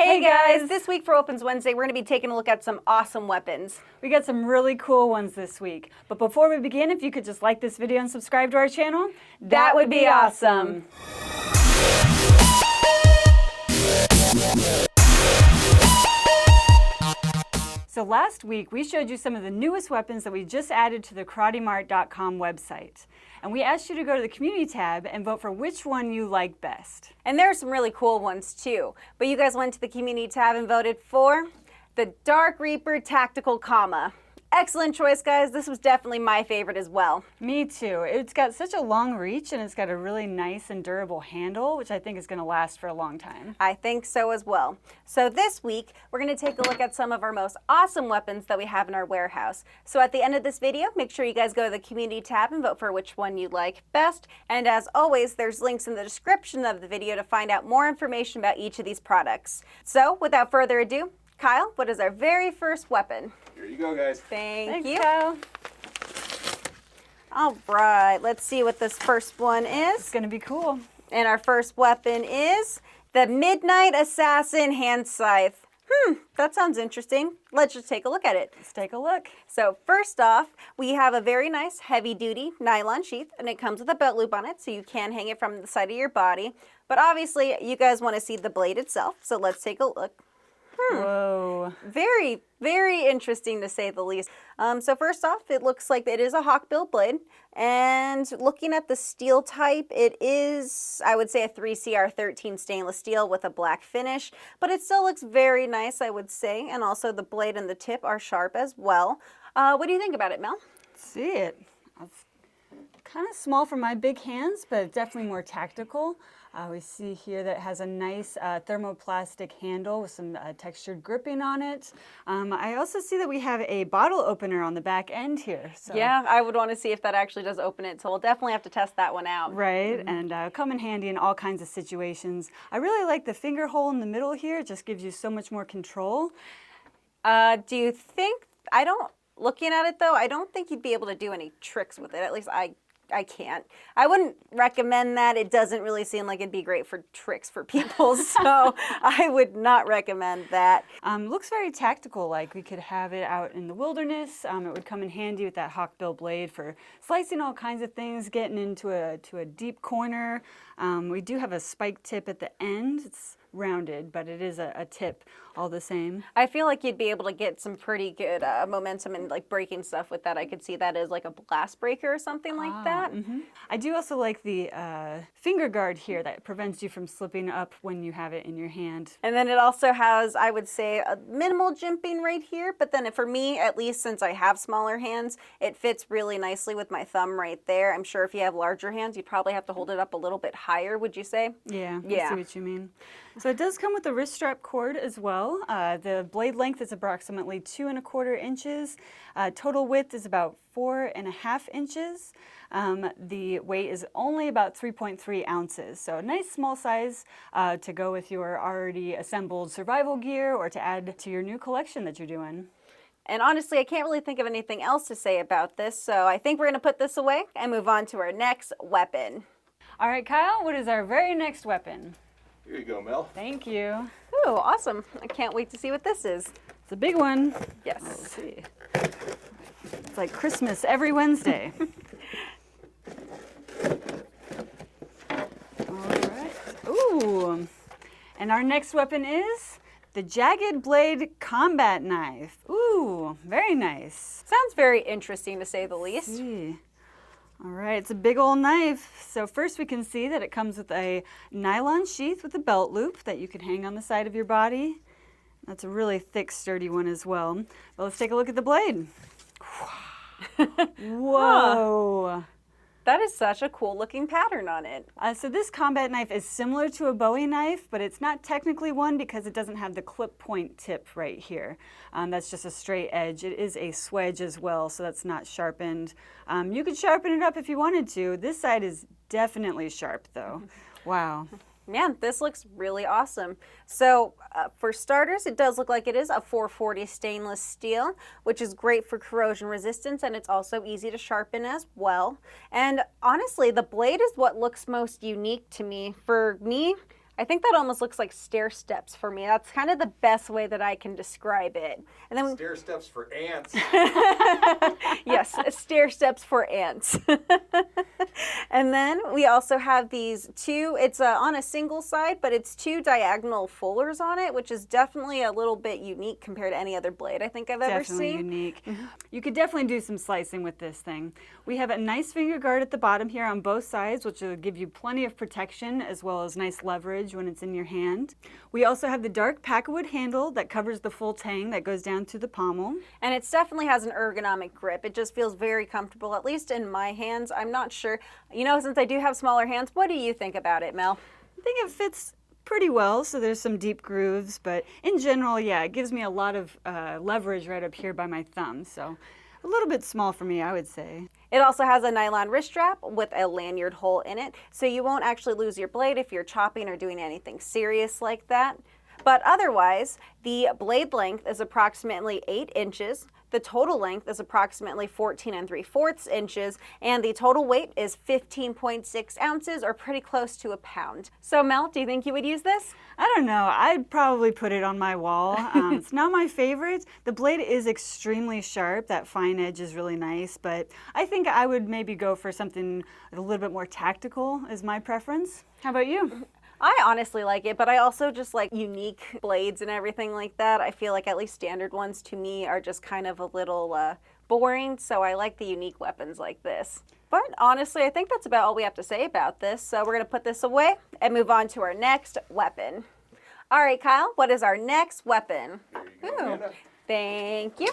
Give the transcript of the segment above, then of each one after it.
Hey guys, this week for Opens Wednesday, we're going to be taking a look at some awesome weapons. We got some really cool ones this week. But before we begin, if you could just like this video and subscribe to our channel, that would be awesome. So last week, we showed you some of the newest weapons that we just added to the KarateMart.com website. And we asked you to go to the community tab and vote for which one you like best. And there are some really cool ones too. But you guys went to the community tab and voted for the Dark Reaper Tactical Comma. Excellent choice, guys. This was definitely my favorite as well. Me too. It's got such a long reach and it's got a really nice and durable handle, which I think is going to last for a long time. I think so as well. So this week, we're going to take a look at some of our most awesome weapons that we have in our warehouse. So at the end of this video, make sure you guys go to the community tab and vote for which one you like best. And as always, there's links in the description of the video to find out more information about each of these products. So without further ado, Kyle, what is our very first weapon? Here you go, guys. Thanks, you. Kyle. All right, let's see what this first one is. It's going to be cool. And our first weapon is the Midnight Assassin Hand Scythe. That sounds interesting. Let's just take a look at it. Let's take a look. So first off, we have a very nice heavy-duty nylon sheath, and it comes with a belt loop on it, so you can hang it from the side of your body. But obviously, you guys want to see the blade itself, so let's take a look. Whoa. Very, very interesting to say the least. So first off, it looks like it is a hawkbill blade. And looking at the steel type, it is, I would say, a 3CR13 stainless steel with a black finish. But it still looks very nice, I would say. And also the blade and the tip are sharp as well. What do you think about it, Mel? Let's see it. It's kind of small for my big hands, but definitely more tactical. We see here that it has a nice thermoplastic handle with some textured gripping on it. I also see that we have a bottle opener on the back end here. So. Yeah, I would want to see if that actually does open it, so we'll definitely have to test that one out. Right, and come in handy in all kinds of situations. I really like the finger hole in the middle here. It just gives you so much more control. Do you think, looking at it though, I don't think you'd be able to do any tricks with it. At least I can't. I wouldn't recommend that. It doesn't really seem like it'd be great for tricks for people, so I would not recommend that. Looks very tactical, like we could have it out in the wilderness. It would come in handy with that hawkbill blade for slicing all kinds of things, getting into a deep corner. We do have a spike tip at the end. It's rounded, but it is a tip all the same. I feel like you'd be able to get some pretty good momentum and like breaking stuff with that. I could see that as like a blast breaker or something like that. Mm-hmm. I do also like the finger guard here that prevents you from slipping up when you have it in your hand. And then it also has, I would say, a minimal jimping right here, but then for me, at least since I have smaller hands, it fits really nicely with my thumb right there. I'm sure if you have larger hands, you'd probably have to hold it up a little bit higher, would you say? Yeah, I see what you mean. So it does come with a wrist strap cord as well. The blade length is approximately 2¼ inches. Total width is about 4½ inches. The weight is only about 3.3 ounces. So a nice small size to go with your already assembled survival gear or to add to your new collection that you're doing. And honestly, I can't really think of anything else to say about this, so I think we're going to put this away and move on to our next weapon. All right, Kyle, what is our very next weapon? Here you go, Mel. Thank you. Ooh, awesome. I can't wait to see what this is. It's a big one. Yes. Let's see. It's like Christmas every Wednesday. All right. Ooh. And our next weapon is the Jagged Blade Combat Knife. Ooh, very nice. Sounds very interesting to say the least. Let's see. All right, it's a big old knife. So first we can see that it comes with a nylon sheath with a belt loop that you can hang on the side of your body. That's a really thick, sturdy one as well. But let's take a look at the blade. Whoa. Huh. That is such a cool looking pattern on it. So this combat knife is similar to a Bowie knife, but it's not technically one because it doesn't have the clip point tip right here. That's just a straight edge. It is a swedge as well, so that's not sharpened. You could sharpen it up if you wanted to. This side is definitely sharp though. Wow. Man, this looks really awesome. So for starters, it does look like it is a 440 stainless steel, which is great for corrosion resistance, and it's also easy to sharpen as well. And honestly, the blade is what looks most unique to me. For me, I think that almost looks like stair steps for me. That's kind of the best way that I can describe it. And then Stair steps for ants. yes, stair steps for ants. And then we also have these two, it's on a single side, but it's two diagonal fullers on it, which is definitely a little bit unique compared to any other blade I think I've ever Definitely seen. unique. You could definitely do some slicing with this thing. We have a nice finger guard at the bottom here on both sides, which will give you plenty of protection as well as nice leverage when it's in your hand. We also have the dark packawood handle that covers the full tang that goes down to the pommel. And it definitely has an ergonomic grip. It just feels very comfortable, at least in my hands. I'm not sure. You know, since I do have smaller hands, what do you think about it, Mel? I think it fits pretty well, so there's some deep grooves, but in general, yeah, it gives me a lot of leverage right up here by my thumb, so a little bit small for me, I would say. It also has a nylon wrist strap with a lanyard hole in it, so you won't actually lose your blade if you're chopping or doing anything serious like that. But otherwise, the blade length is approximately 8 inches. The total length is approximately 14 3/4 inches, and the total weight is 15.6 ounces, or pretty close to a pound. So Mel, do you think you would use this? I don't know, I'd probably put it on my wall. It's not my favorite. The blade is extremely sharp, that fine edge is really nice, but I think I would maybe go for something a little bit more tactical is my preference. How about you? I honestly like it, but I also just like unique blades and everything like that. I feel like at least standard ones to me are just kind of a little boring, so I like the unique weapons like this. But honestly, I think that's about all we have to say about this, so we're going to put this away and move on to our next weapon. All right, Kyle, what is our next weapon? There you go, Amanda. Thank you.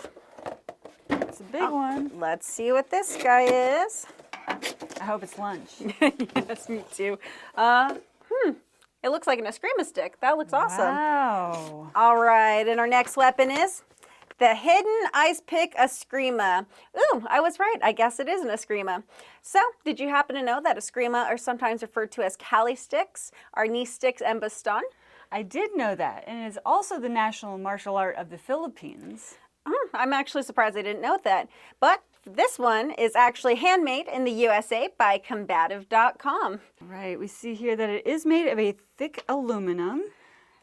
It's a big one. Let's see what this guy is. I hope it's lunch. Yes, me too. It looks like an Escrima stick. That looks awesome. Wow. All right, and our next weapon is the Hidden Icepick Escrima. Ooh, I was right. I guess it is an Escrima. So, did you happen to know that Escrima are sometimes referred to as Cali sticks, arnis sticks, and baston? I did know that, and it is also the national martial art of the Philippines. I'm actually surprised I didn't know that. But this one is actually handmade in the USA by combative.com. Right, we see here that it is made of a thick aluminum,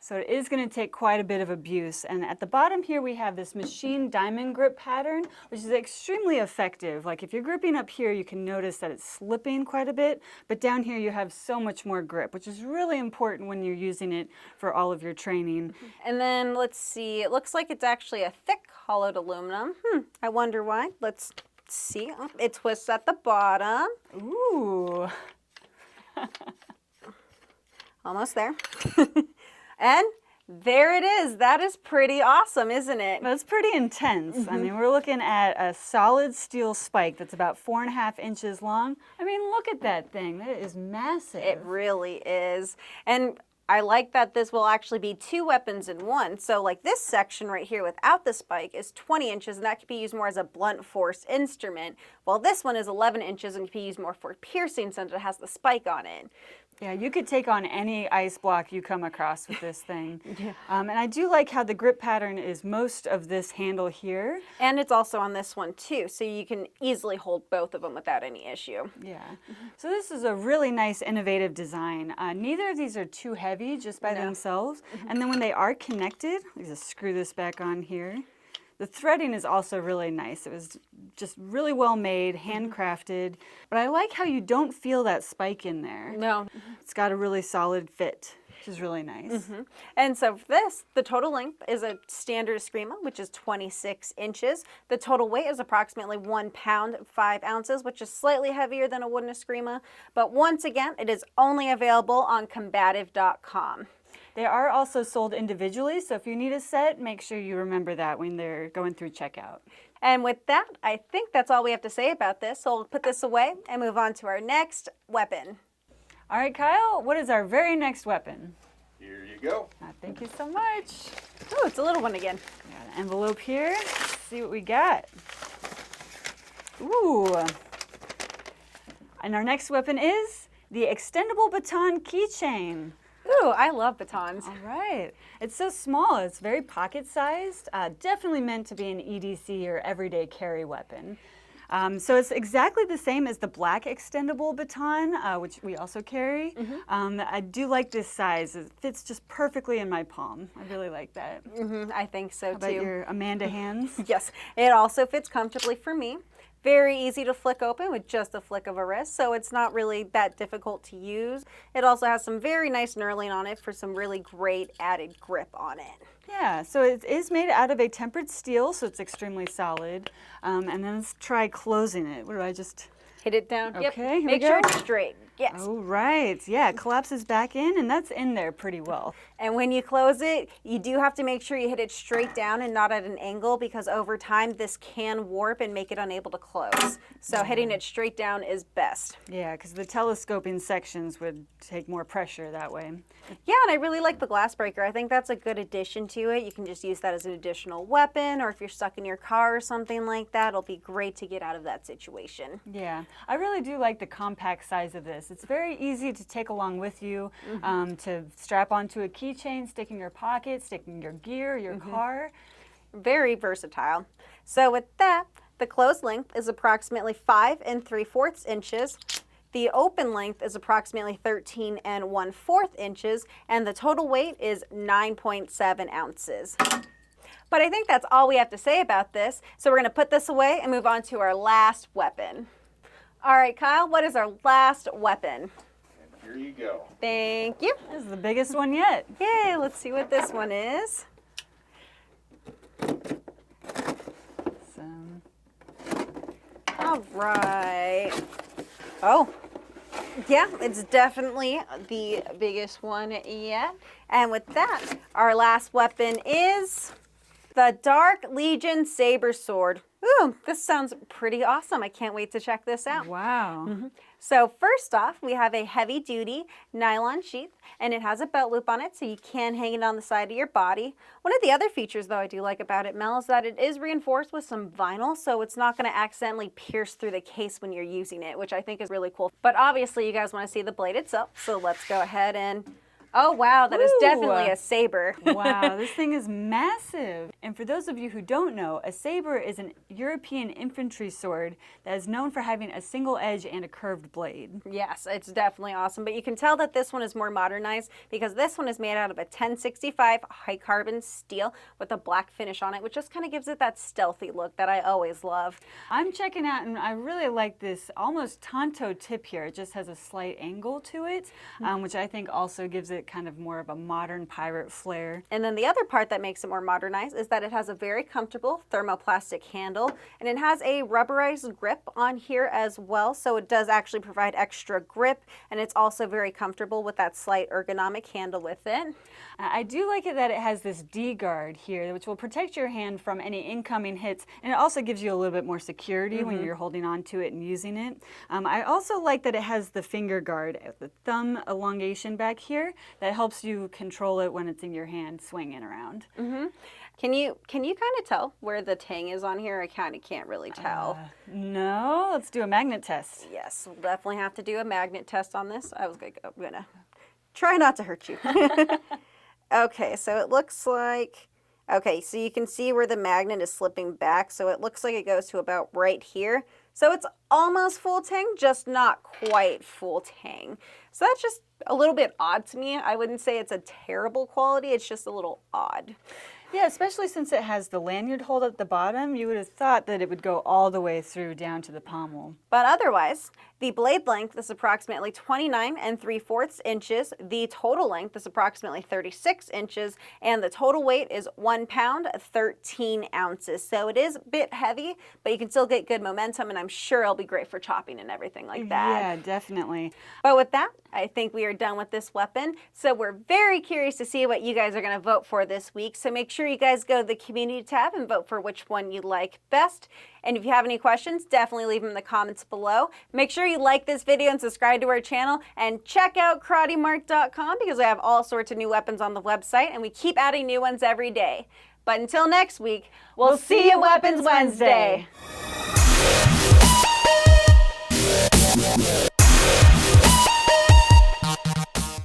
so it is going to take quite a bit of abuse. And at the bottom here we have this machine diamond grip pattern, which is extremely effective. Like if you're gripping up here, you can notice that it's slipping quite a bit, but down here you have so much more grip, which is really important when you're using it for all of your training. And then let's see, it looks like it's actually a thick hollowed aluminum. I wonder why. Let's see. Oh, it twists at the bottom. Ooh. Almost there. And there it is. That is pretty awesome, isn't it? That's pretty intense. I mean, we're looking at a solid steel spike that's about 4.5 inches long. I mean, look at that thing. That is massive. It really is. And I like that this will actually be 2 weapons in one. So like this section right here without the spike is 20 inches, and that could be used more as a blunt force instrument, while this one is 11 inches and can be used more for piercing since it has the spike on it. Yeah, you could take on any ice block you come across with this thing. Yeah. And I do like how the grip pattern is most of this handle here. And it's also on this one too, so you can easily hold both of them without any issue. Yeah. So this is a really nice, innovative design. Neither of these are too heavy just by themselves. And then when they are connected, let me just screw this back on here. The threading is also really nice. It was just really well made, handcrafted. But I like how you don't feel that spike in there. No. It's got a really solid fit, which is really nice. And so for this, the total length is a standard Escrima, which is 26 inches. The total weight is approximately 1 pound, 5 ounces, which is slightly heavier than a wooden Escrima. But once again, it is only available on combative.com. They are also sold individually, so if you need a set, make sure you remember that when they're going through checkout. And with that, I think that's all we have to say about this. So we'll put this away and move on to our next weapon. All right, Kyle, what is our very next weapon? Here you go. Thank you so much. Oh, it's a little one again. Got an envelope here. Let's see what we got. Ooh. And our next weapon is the Extendable Baton Keychain. Ooh, I love batons. All right. It's so small. It's very pocket-sized. Definitely meant to be an EDC or everyday carry weapon. So it's exactly the same as the black extendable baton, which we also carry. I do like this size. It fits just perfectly in my palm. I really like that. I think so How about too. your Amanda hands? Yes, it also fits comfortably for me. Very easy to flick open with just a flick of a wrist, so it's not really that difficult to use. It also has some very nice knurling on it for some really great added grip on it. Yeah, so it is made out of a tempered steel, so it's extremely solid. And then let's try closing it. What do I just... Hit it down. Okay, Yep. here we Make sure go. it's straight. Yes. Oh, right. Yeah, it collapses back in, and that's in there pretty well. And when you close it, you do have to make sure you hit it straight down and not at an angle, because over time this can warp and make it unable to close. So hitting it straight down is best. Yeah, because the telescoping sections would take more pressure that way. Yeah, and I really like the glass breaker. I think that's a good addition to it. You can just use that as an additional weapon, or if you're stuck in your car or something like that, it'll be great to get out of that situation. Yeah, I really do like the compact size of this. It's very easy to take along with you, to strap onto a keychain, stick in your pocket, stick in your gear, your car. Very versatile. So with that, the closed length is approximately 5 3/4 inches. The open length is approximately 13 1/4 inches, and the total weight is 9.7 ounces. But I think that's all we have to say about this. So we're going to put this away and move on to our last weapon. All right, Kyle, what is our last weapon? And here you go. Thank you. This is the biggest one yet. Yay, let's see what this one is. All right. Oh, yeah, it's definitely the biggest one yet. And with that, our last weapon is the Dark Legion Saber Sword. Ooh, this sounds pretty awesome. I can't wait to check this out. Wow. So first off, we have a heavy-duty nylon sheath, and it has a belt loop on it, so you can hang it on the side of your body. One of the other features, though, I do like about it, Mel, is that it is reinforced with some vinyl, so it's not going to accidentally pierce through the case when you're using it, which I think is really cool. But obviously, you guys want to see the blade itself, so let's go ahead and... Oh, wow, that is definitely a saber. Wow, this thing is massive. And for those of you who don't know, a saber is an European infantry sword that is known for having a single edge and a curved blade. Yes, it's definitely awesome. But you can tell that this one is more modernized because this one is made out of a 1065 high carbon steel with a black finish on it, which just kind of gives it that stealthy look that I always love. I'm checking out, and I really like this almost tanto tip here. It just has a slight angle to it, which I think also gives it kind of more of a modern pirate flair. And then the other part that makes it more modernized is that it has a very comfortable thermoplastic handle, and it has a rubberized grip on here as well, so it does actually provide extra grip, and it's also very comfortable with that slight ergonomic handle with it. I do like it that it has this D-guard here, which will protect your hand from any incoming hits, and it also gives you a little bit more security when you're holding on to it and using it. I also like that it has the finger guard, the thumb elongation back here, that helps you control it when it's in your hand swinging around. Can you kind of tell where the tang is on here? I kind of can't really tell. No, let's do a magnet test. Yes, we'll definitely have to do a magnet test on this. I'm gonna try not to hurt you. Okay, so it looks like, okay, so you can see where the magnet is slipping back. So it looks like it goes to about right here. So it's almost full tang, just not quite full tang. So that's just a little bit odd to me. I wouldn't say it's a terrible quality. It's just a little odd. Yeah, especially since it has the lanyard hold at the bottom, you would have thought that it would go all the way through down to the pommel. But otherwise, the blade length is approximately 29 3/4 inches. The total length is approximately 36 inches, and the total weight is 1 pound, 13 ounces. So it is a bit heavy, but you can still get good momentum, and I'm sure it'll be great for chopping and everything like that. Yeah, definitely. But with that, I think we are done with this weapon. So we're very curious to see what you guys are going to vote for this week. So make sure you guys go to the community tab and vote for which one you like best. And if you have any questions, definitely leave them in the comments below. Make sure you like this video and subscribe to our channel, and check out KarateMart.com because we have all sorts of new weapons on the website, and we keep adding new ones every day. But until next week, we'll see you Weapons Wednesday.